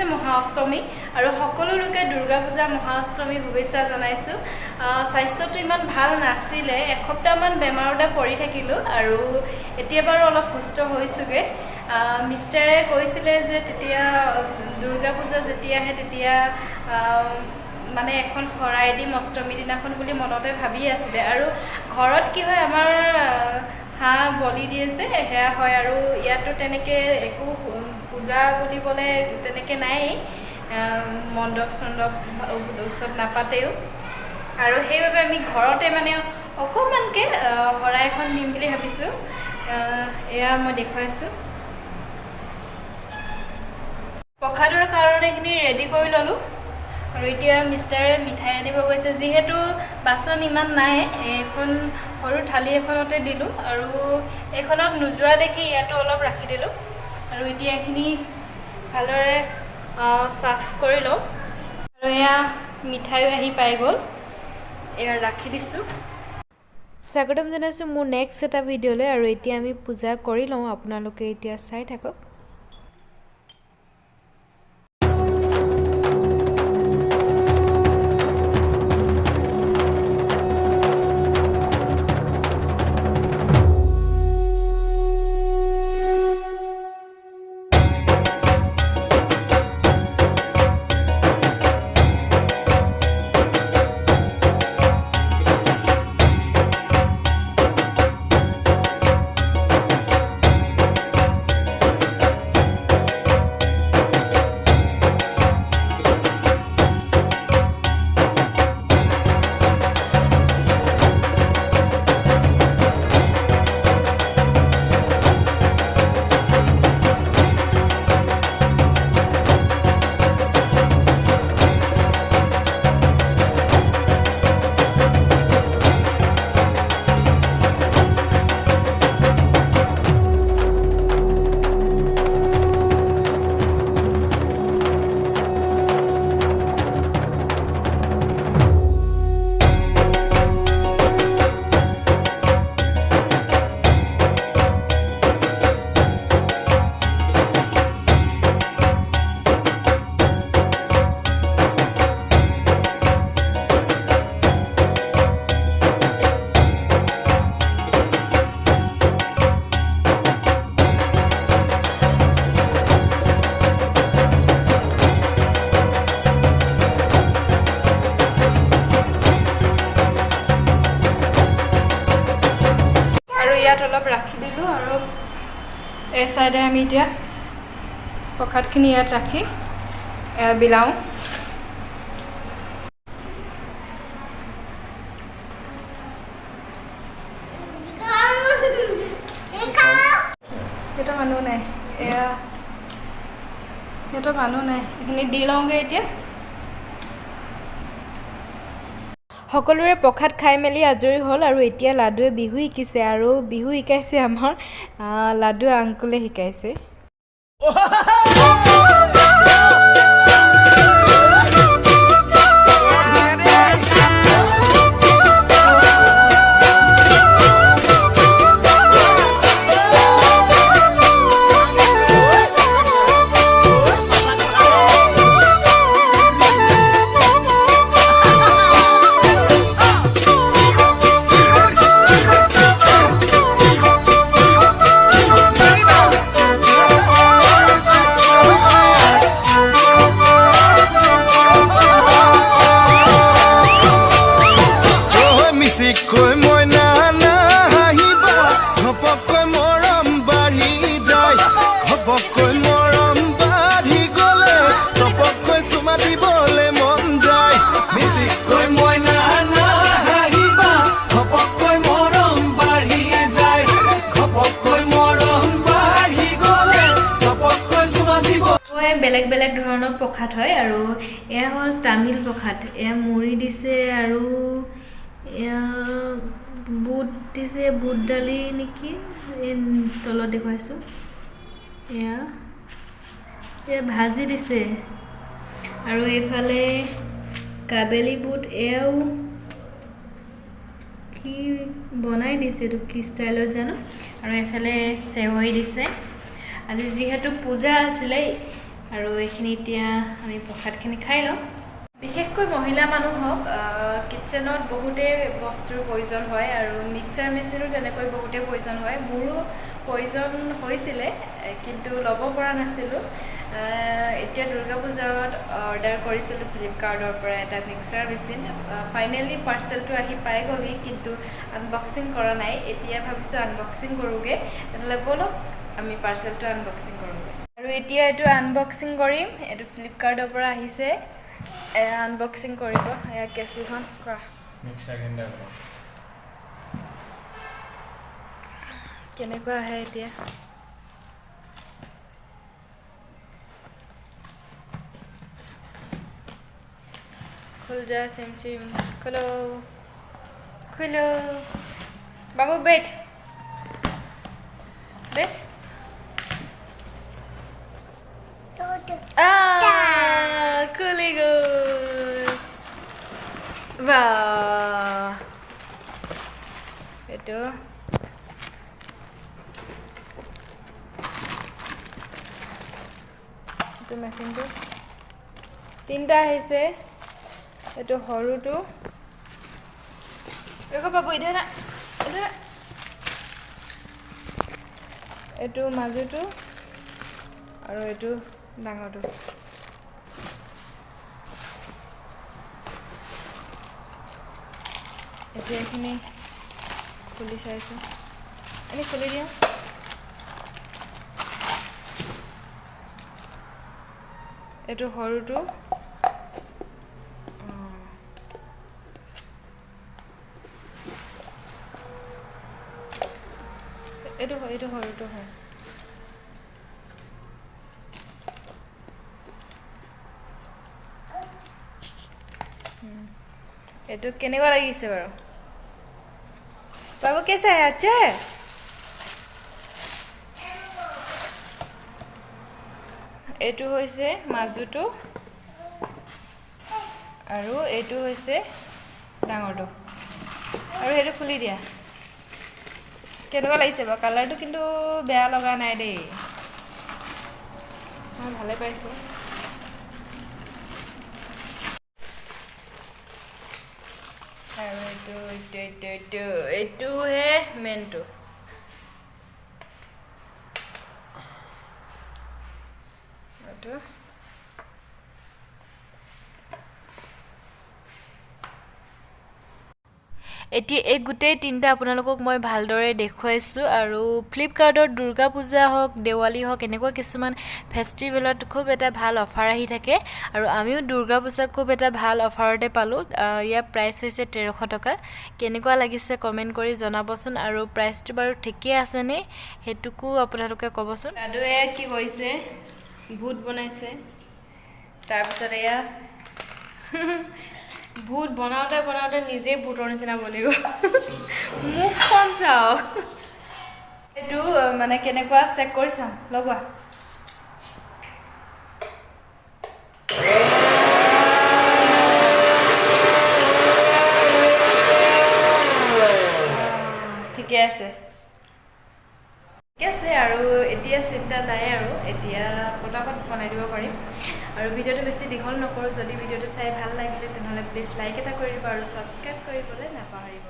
হৈছে মহাষ্টমী আৰু সকলো লোকে দুৰ্গা পূজা মহাষ্টমী শুভেচ্ছা জনাইছো স্বাস্থ্যটো ইমান ভাল নাছিলে এসপ্তাহমান বেমাৰতে পৰি থাকিলো আৰু এতিয়া বাৰু অলপ সুস্থ হৈছোগে মিষ্টাৰে কৈছিলে যে তেতিয়া দুৰ্গা পূজা যেতিয়া আহে তেতিয়া মানে এখন হৰাই দিম অষ্টমী দিনাখন বুলি মনতে ভাবি আছিলে আৰু ঘৰত কি হয় আমাৰ হাঁহ বলি দিয়ে যে হেয়া হয় আৰু ইয়াতো তেনেকে একো পূজা বুলিবলে তেনেকে নাই মণ্ডপ চণ্ডপ উৎসৱ নাপাতেও আৰু সেইবাবে আমি ঘৰতে মানে অকমানকে হৰাই এখন দিম বুলি ভাবিছো এয়া মই দেখুৱাইছো প্ৰসাদৰ কাৰণে এখিনি ৰেডি কৰি ললো আৰু এতিয়া মিষ্টাৰে মিঠাই আনিব গৈছে যিহেতু বাচন ইমান নাই এখন সৰু থালি এখনতে দিলো আৰু এখনত নোযোৱা দেখি ইয়াতো অলপ ৰাখি দিলো আৰু এতিয়া এখিনি ভালৰে সাফ কৰি লওঁ আৰু এয়া মিঠাই আহি পাই গ'ল এয়া ৰাখি দিছো স্বাগতম জনাইছো মোৰ নেক্সট এটা ভিডিঅ'লৈ আৰু এতিয়া আমি পূজা কৰি লওঁ আপোনালোকে এতিয়া চাই থাকক অলপ ৰাখি দিলো আৰু এই সাইডে আমি এতিয়া প্ৰসাদখিনি ইয়াত ৰাখি বিলাও এটা মানুহ নাই এয়া এটা মানুহ নাই এখিনি দি লওঁগে এতিয়া সকলোৰে প্ৰসাদ খাই মেলি আজৰি হ'ল আৰু এতিয়া লাডুৱে বিহু শিকিছে আৰু বিহু শিকাইছে আমাৰ লাডু আংকুলে শিকাইছে বেলেগ বেলেগ ধৰণৰ প্ৰসাদ হয় আৰু এয়া হ'ল তামিল প্ৰসাদ এয়া মুড়ি দিছে আৰু এয়া বুট দিছে বুট ডালি নেকি এই তলত দেখুৱাইছো এয়া ভাজি দিছে আৰু এইফালে কাবেলি বুট এয়াও কি বনাই দিছে তো কি ষ্টাইলত জানো আৰু এফালে সেৱই দিছে আজি যেহেতু পূজা আছিলে আৰু এইখিনি এতিয়া আমি প্ৰসাদখিনি খাই লওঁ বিশেষকৈ মহিলা মানুহক কিচেনত বহুতে বস্তুৰ প্ৰয়োজন হয় আৰু মিক্সাৰ মেচিনো তেনেকৈ বহুতে প্ৰয়োজন হয় মোৰো প্ৰয়োজন হৈছিলে কিন্তু ল'ব পৰা নাছিলোঁ এতিয়া দুৰ্গা পূজাত অৰ্ডাৰ কৰিছিলোঁ ফ্লিপকাৰ্টৰ পৰা এটা মিক্সাৰ মেচিন ফাইনেলি পাৰ্চেলটো আহি পাই গ'লহি কিন্তু আনবক্সিং কৰা নাই এতিয়া ভাবিছোঁ আনবক্সিং কৰোঁগৈ তেনেহ'লে ব'লক আমি পাৰ্চেলটো আনবক্সিং কৰোঁগৈ আৰু এতিয়া এইটো আনবক্সিং কৰিম এইটো ফ্লিপকাৰ্টৰ পৰা আহিছে আনবক্সিং কৰিব এয়া কেঁচিখন কোৱা মিক্সাৰ গ্ৰাইণ্ডাৰ কেনেকুৱা আহে এতিয়া खुल जा सिम खोलो खोलो बाबू बैठ बैठ खुली गो वाह itu মেচিনটো তিনটা আহিছে এইটো হৰুটো ৰখ বাবু ইধৰ এইটো মাজুটো আৰু এইটো ডাঙৰটো এতিয়া এইখিনি খুলি চাইছোঁ এনে খুলি দিওঁ এইটো হৰুটো এইটো হৰুটো হয় এইটো কেনেকুৱা লাগিছে বাৰু বাবু কেছে আছে এইটো হৈছে মাজুটো আৰু এইটো হৈছে ডাঙৰটো আৰু সেইটো খুলি দিয়া কেনেকুৱা লাগিছে বাৰু কালাৰটো কিন্তু বেয়া লগা নাই দেই মই ভালে পাইছোঁ আৰু এইটোহে মেইনটো এইটো এতিয়া এই গোটেই তিনিটা আপোনালোকক মই ভালদৰে দেখুৱাইছোঁ আৰু ফ্লিপকাৰ্টত দুৰ্গা পূজা হওক দেৱালী হওক এনেকুৱা কিছুমান ফেষ্টিভেলত খুব এটা ভাল অফাৰ আহি থাকে আৰু আমিও দুৰ্গা পূজা খুব এটা ভাল অফাৰতে পালোঁ ইয়াৰ প্ৰাইচ হৈছে 1300 টকা কেনেকুৱা লাগিছে কমেণ্ট কৰি জনাবচোন আৰু প্ৰাইচটো বাৰু ঠিকেই আছেনে সেইটোকো আপোনালোকে ক'বচোন লাডুৱে কি কৰিছে ভূত বনাইছে তাৰপিছত এয়া ভূত বনাওঁতে নিজে ভূতৰ নিচিনা বনি গ'ল মুখখন চাওক এইটো মানে কেনেকুৱা চেক কৰি চাম লগোৱা ঠিকে আছে আৰু এতিয়া চিন্তা নাই আৰু এতিয়া পটাপট বনাই দিব পাৰিম আৰু ভিডিঅ'টো বেছি দীঘল নকৰোঁ যদি ভিডিঅ'টো চাই ভাল লাগিলে তেনেহ'লে প্লিজ লাইক এটা কৰি দিব আৰু ছাবস্ক্ৰাইব কৰিবলৈ নাপাহৰিব